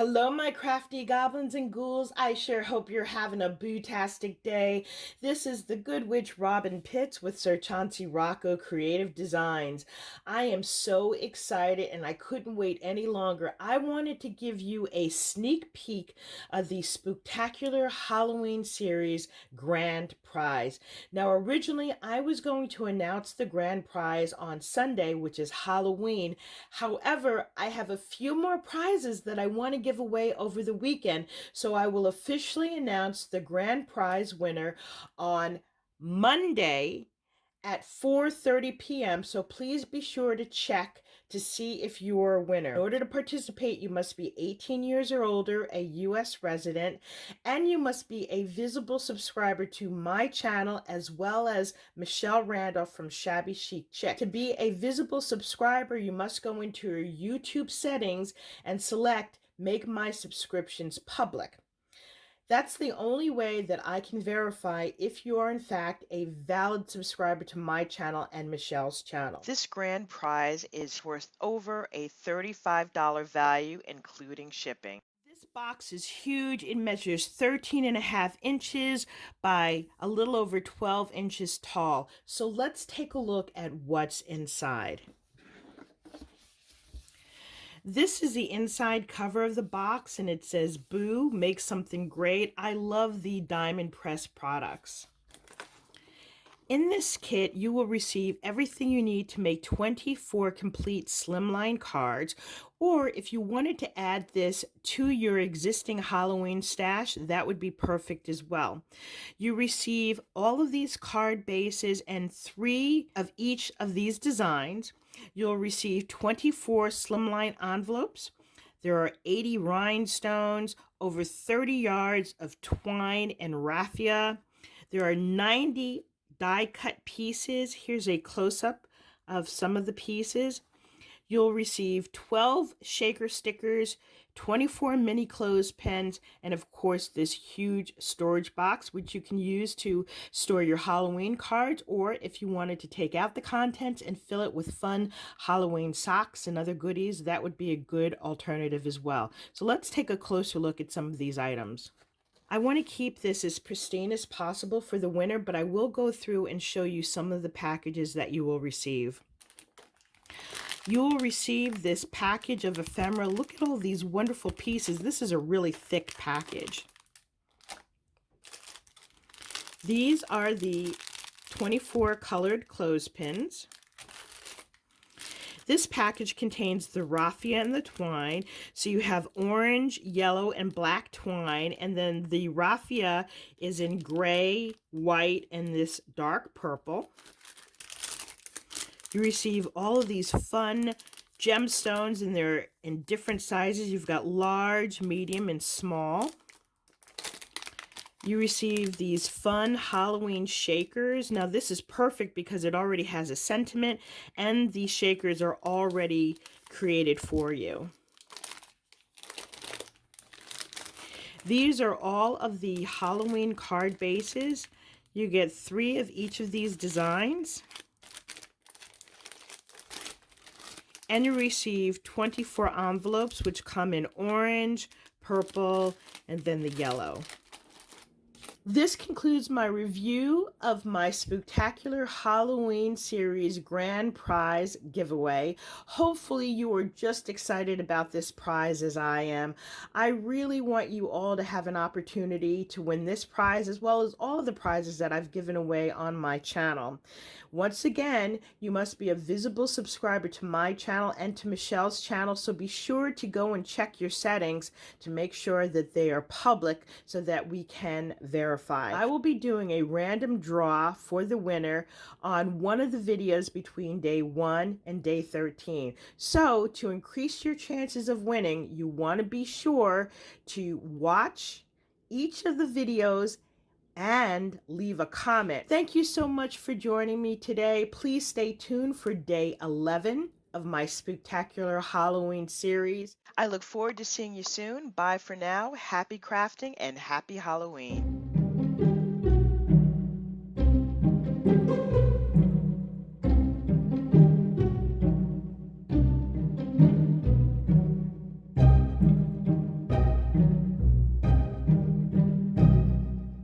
Hello, my crafty goblins and ghouls. I sure hope you're having a bootastic day. This is the Good Witch Robyn Pitts with Sir Chauncey Rocco Creative Designs. I am so excited and I couldn't wait any longer. I wanted to give you a sneak peek of the Spooktacular Halloween series grand prize. Now, originally I was going to announce the grand prize on Sunday, which is Halloween. However, I have a few more prizes that I want to give away over the weekend, so I will officially announce the grand prize winner on Monday at 4:30 p.m. So please be sure to check to see if you are a winner. In order to participate, you must be 18 years or older, a U.S. resident, and you must be a visible subscriber to my channel as well as Michelle Randolph from Shabby, Chic, To be a visible subscriber, you must go into your YouTube settings and select Make My Subscriptions Public. That's the only way that I can verify if you are in fact a valid subscriber to my channel and Michelle's channel. This grand prize is worth over a $35 value, including shipping. This box is huge. It measures 13.5 inches by a little over 12 inches tall. So let's take a look at what's inside. This is the inside cover of the box, and it says, "Boo, make something great." I love the diamond press products. In this kit, you will receive everything you need to make 24 complete slimline cards, or if you wanted to add this to your existing Halloween stash, that would be perfect as well. You receive all of these card bases and 3 of each of these designs. You'll receive 24 slimline envelopes. There are 80 rhinestones, over 30 yards of twine and raffia. There are 90 die-cut pieces. Here's a close-up of some of the pieces. You'll receive 12 shaker stickers, 24 mini clothespins, and of course this huge storage box, which you can use to store your Halloween cards, or if you wanted to take out the contents and fill it with fun Halloween socks and other goodies, that would be a good alternative as well. So let's take a closer look at some of these items. I want to keep this as pristine as possible for the winner, but I will go through and show you some of the packages that you will receive. You will receive this package of ephemera. Look at all these wonderful pieces. This is a really thick package. These are the 24 colored clothespins. This package contains the raffia and the twine. So you have orange, yellow, and black twine. And then the raffia is in gray, white, and this dark purple. You receive all of these fun gemstones, and they're in different sizes. You've got large, medium, and small. You receive these fun Halloween shakers. Now this is perfect because it already has a sentiment and these shakers are already created for you. These are all of the Halloween card bases. You get 3 of each of these designs. And you receive 24 envelopes, which come in orange, purple, and then the yellow. This concludes my review of my Spooktacular Halloween series grand prize giveaway. Hopefully you are just excited about this prize as I am. I really want you all to have an opportunity to win this prize as well as all of the prizes that I've given away on my channel. Once again, you must be a visible subscriber to my channel and to Michelle's channel, so be sure to go and check your settings to make sure that they are public so that we can verify. I will be doing a random draw for the winner on one of the videos between day 1 and day 13. So to increase your chances of winning, you want to be sure to watch each of the videos and leave a comment. Thank you so much for joining me today. Please stay tuned for day 11 of my Spooktacular Halloween series. I look forward to seeing you soon. Bye for now. Happy crafting and happy Halloween.